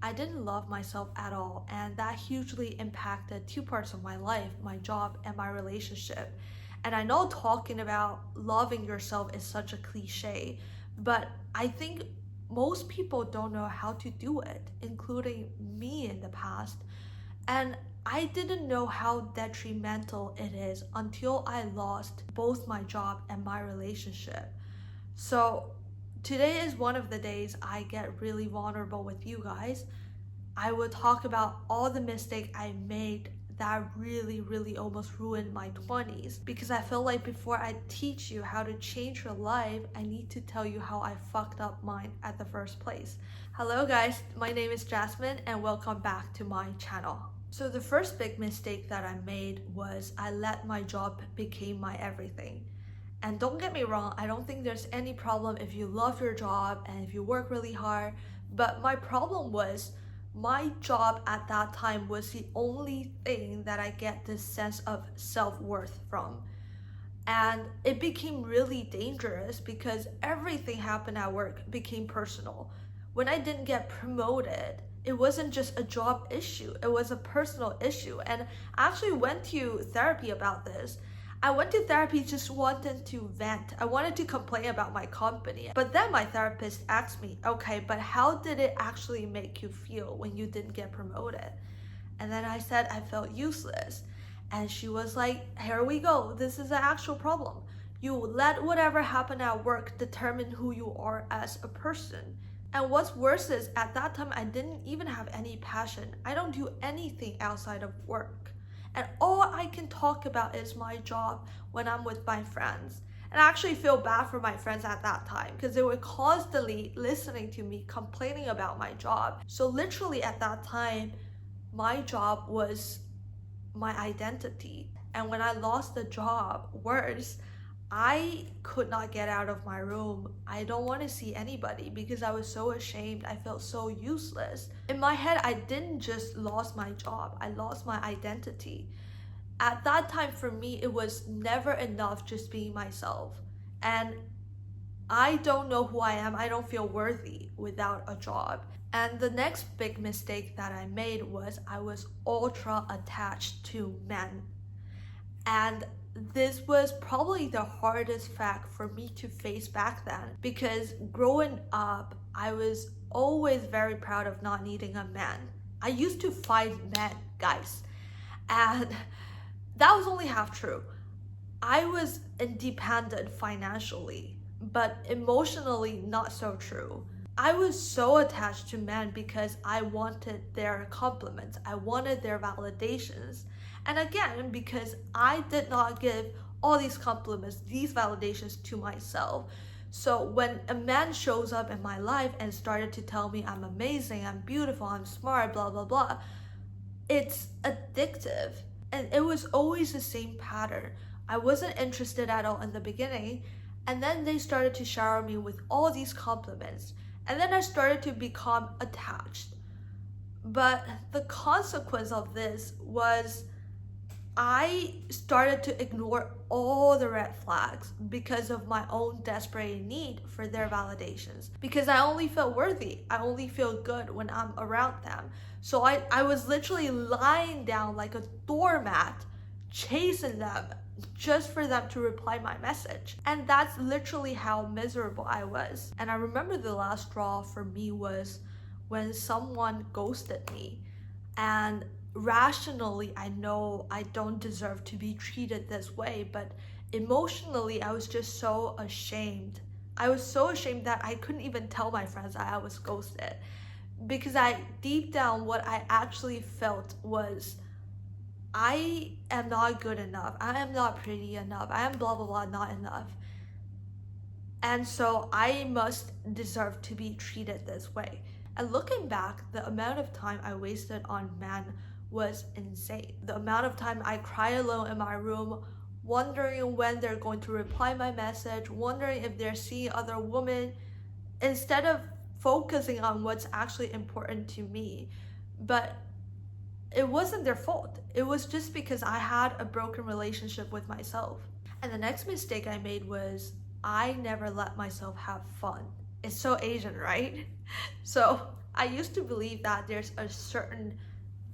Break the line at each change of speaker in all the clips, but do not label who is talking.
I didn't love myself at all, and that hugely impacted two parts of my life, my job and my relationship. And I know talking about loving yourself is such a cliche, but I think most people don't know how to do it, including me in the past. And I didn't know how detrimental it is until I lost both my job and my relationship. So today is one of the days I get really vulnerable with you guys. I will talk about all the mistakes I made that really almost ruined my 20s, because I feel like before I teach you how to change your life, I need to tell you how I fucked up mine at the first place. Hello guys, my name is Jasmin and welcome back to my channel. So the first big mistake that I made was I let my job become my everything. And don't get me wrong, I don't think there's any problem if you love your job and if you work really hard, but my problem was my job at that time was the only thing that I get this sense of self-worth from. And it became really dangerous because everything happened at work became personal. When I didn't get promoted, it wasn't just a job issue, it was a personal issue. And I actually went to therapy about this. I went to therapy just wanting to vent. I wanted to complain about my company. But then my therapist asked me, okay, but how did it actually make you feel when you didn't get promoted? And then I said I felt useless. And she was like, here we go. This is an actual problem. You let whatever happened at work determine who you are as a person. And what's worse is at that time, I didn't even have any passion. I don't do anything outside of work. And all I can talk about is my job when I'm with my friends. And I actually feel bad for my friends at that time because they were constantly listening to me complaining about my job. So literally at that time, my job was my identity. And when I lost the job, worse, I could not get out of my room. I don't want to see anybody because I was so ashamed. I felt so useless. In my head, I didn't just lose my job, I lost my identity. At that time for me, it was never enough just being myself. And I don't know who I am. I don't feel worthy without a job. And the next big mistake that I made was I was ultra attached to men. And this was probably the hardest fact for me to face back then, because growing up, I was always very proud of not needing a man. I used to fight men, guys, and that was only half true. I was independent financially, but emotionally not so true. I was so attached to men because I wanted their compliments, I wanted their validations. And again, because I did not give all these compliments, these validations to myself. So when a man shows up in my life and started to tell me I'm amazing, I'm beautiful, I'm smart, blah, blah, blah, it's addictive. And it was always the same pattern. I wasn't interested at all in the beginning. And then they started to shower me with all these compliments. And then I started to become attached. But the consequence of this was I started to ignore all the red flags because of my own desperate need for their validations. Because I only felt worthy. I only feel good when I'm around them. So I was literally lying down like a doormat, chasing them just for them to reply my message. And that's literally how miserable I was. And I remember the last straw for me was when someone ghosted me. And rationally, I know I don't deserve to be treated this way, but emotionally, I was just so ashamed. I was so ashamed that I couldn't even tell my friends that I was ghosted, because deep down, what I actually felt was I am not good enough. I am not pretty enough. I am blah, blah, blah, not enough. And so I must deserve to be treated this way. And looking back, the amount of time I wasted on men was insane. The amount of time I cry alone in my room, wondering when they're going to reply my message, wondering if they're seeing other women, instead of focusing on what's actually important to me. But it wasn't their fault. It was just because I had a broken relationship with myself. And the next mistake I made was I never let myself have fun. It's so Asian, right? So I used to believe that there's a certain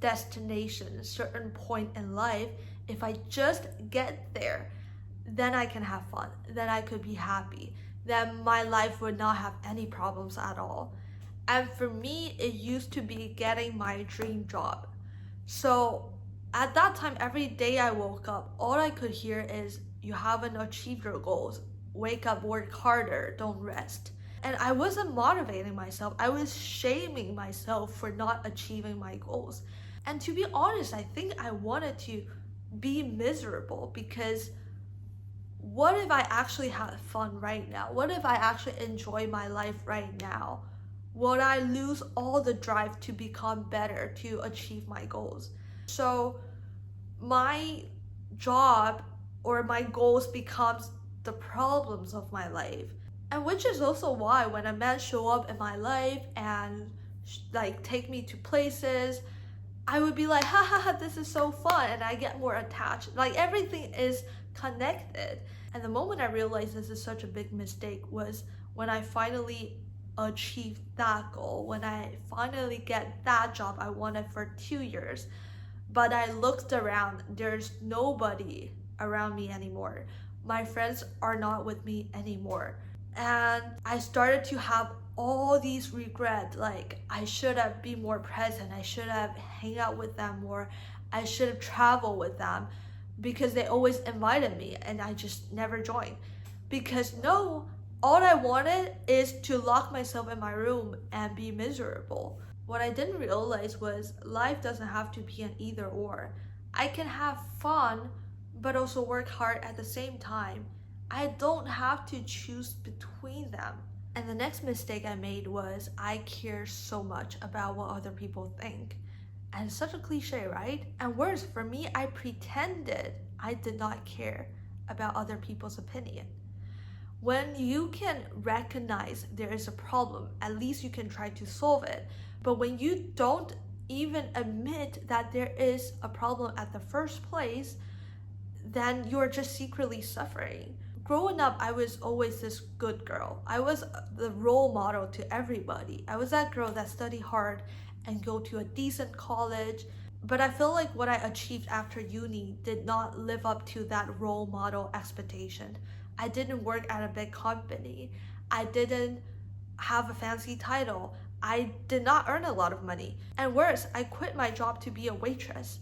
destination, a certain point in life. If I just get there, then I can have fun, then I could be happy, then my life would not have any problems at all. And for me, it used to be getting my dream job. So at that time, every day I woke up, all I could hear is, you haven't achieved your goals. Wake up, work harder, don't rest. And I wasn't motivating myself, I was shaming myself for not achieving my goals. And to be honest, I think I wanted to be miserable, because what if I actually had fun right now? What if I actually enjoy my life right now? Would I lose all the drive to become better, to achieve my goals? So my job or my goals becomes the problems of my life. And which is also why when a man show up in my life and like take me to places, I would be like, ha ha ha, this is so fun, and I get more attached. Like everything is connected. And the moment I realized this is such a big mistake was when I finally achieved that goal, when I finally get that job I wanted for 2 years. But I looked around, there's nobody around me anymore. My friends are not with me anymore. And I started to have all these regrets, like I should have been more present, I should have hang out with them more, I should have traveled with them, because they always invited me and I just never joined. Because no, all I wanted is to lock myself in my room and be miserable. What I didn't realize was life doesn't have to be an either or. I can have fun but also work hard at the same time. I don't have to choose between them. And the next mistake I made was I care so much about what other people think. And it's such a cliche, right? And worse, for me, I pretended I did not care about other people's opinion. When you can recognize there is a problem, at least you can try to solve it. But when you don't even admit that there is a problem at the first place, then you're just secretly suffering. Growing up, I was always this good girl. I was the role model to everybody. I was that girl that studied hard and go to a decent college. But I feel like what I achieved after uni did not live up to that role model expectation. I didn't work at a big company. I didn't have a fancy title. I did not earn a lot of money. And worse, I quit my job to be a waitress.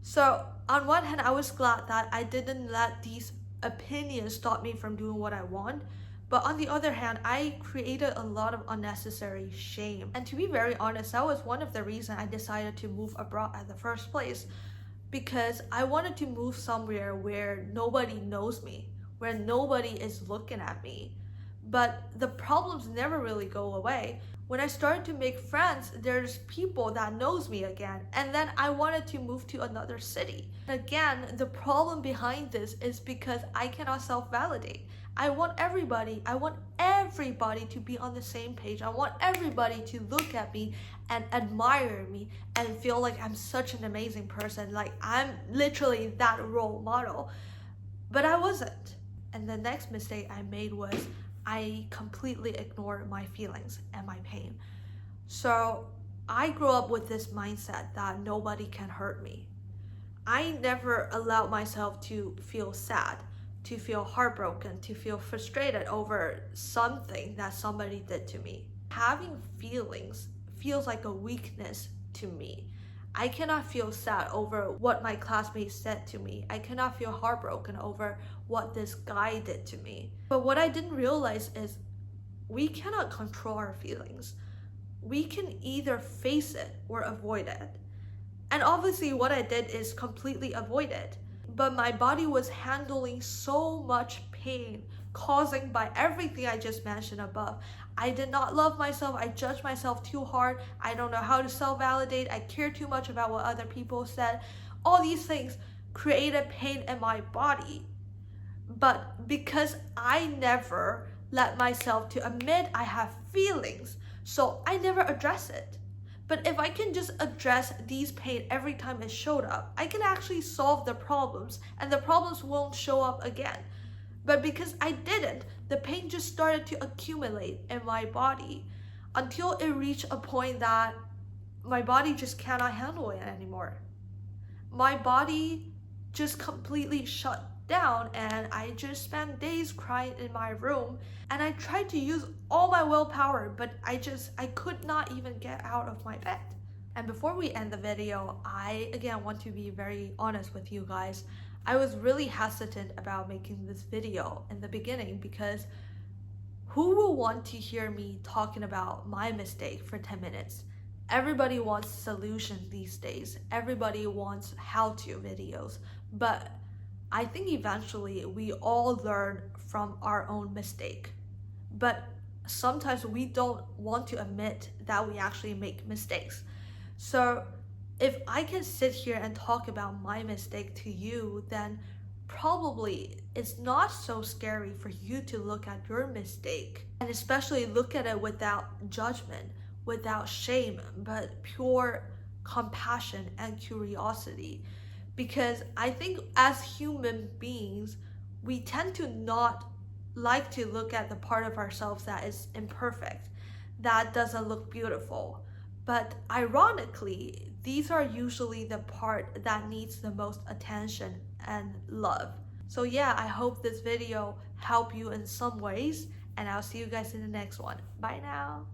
So on one hand, I was glad that I didn't let these opinions stop me from doing what I want. But on the other hand, I created a lot of unnecessary shame. And to be very honest, that was one of the reasons I decided to move abroad at the first place. Because I wanted to move somewhere where nobody knows me, where nobody is looking at me. But the problems never really go away. When I started to make friends, there's people that knows me again. And then I wanted to move to another city. Again, the problem behind this is because I cannot self-validate. I want everybody to be on the same page. I want everybody to look at me and admire me and feel like I'm such an amazing person. Like I'm literally that role model. But I wasn't. And the next mistake I made was I completely ignored my feelings and my pain. So I grew up with this mindset that nobody can hurt me. I never allowed myself to feel sad, to feel heartbroken, to feel frustrated over something that somebody did to me. Having feelings feels like a weakness to me. I cannot feel sad over what my classmates said to me. I cannot feel heartbroken over what this guy did to me. But what I didn't realize is we cannot control our feelings. We can either face it or avoid it. And obviously what I did is completely avoid it. But my body was handling so much pain caused by everything I just mentioned above. I did not love myself. I judged myself too hard. I don't know how to self-validate. I care too much about what other people said. All these things created pain in my body. But because I never let myself to admit I have feelings, so I never address it. But if I can just address these pain every time it showed up, I can actually solve the problems and the problems won't show up again. But because I didn't, the pain just started to accumulate in my body. until it reached a point that my body just cannot handle it anymore. My body just completely shut down, and I just spent days crying in my room, and I tried to use all my willpower, but I could not even get out of my bed. And before we end the video, I again want to be very honest with you guys. I was really hesitant about making this video in the beginning because who will want to hear me talking about my mistake for 10 minutes? Everybody wants solutions these days. Everybody wants how-to videos. But I think eventually we all learn from our own mistake. But sometimes we don't want to admit that we actually make mistakes. So if I can sit here and talk about my mistake to you, then probably it's not so scary for you to look at your mistake, and especially look at it without judgment, without shame, but pure compassion and curiosity. Because I think as human beings, we tend to not like to look at the part of ourselves that is imperfect, that doesn't look beautiful. But ironically, these are usually the part that needs the most attention and love. So yeah, I hope this video helped you in some ways, and I'll see you guys in the next one. Bye now.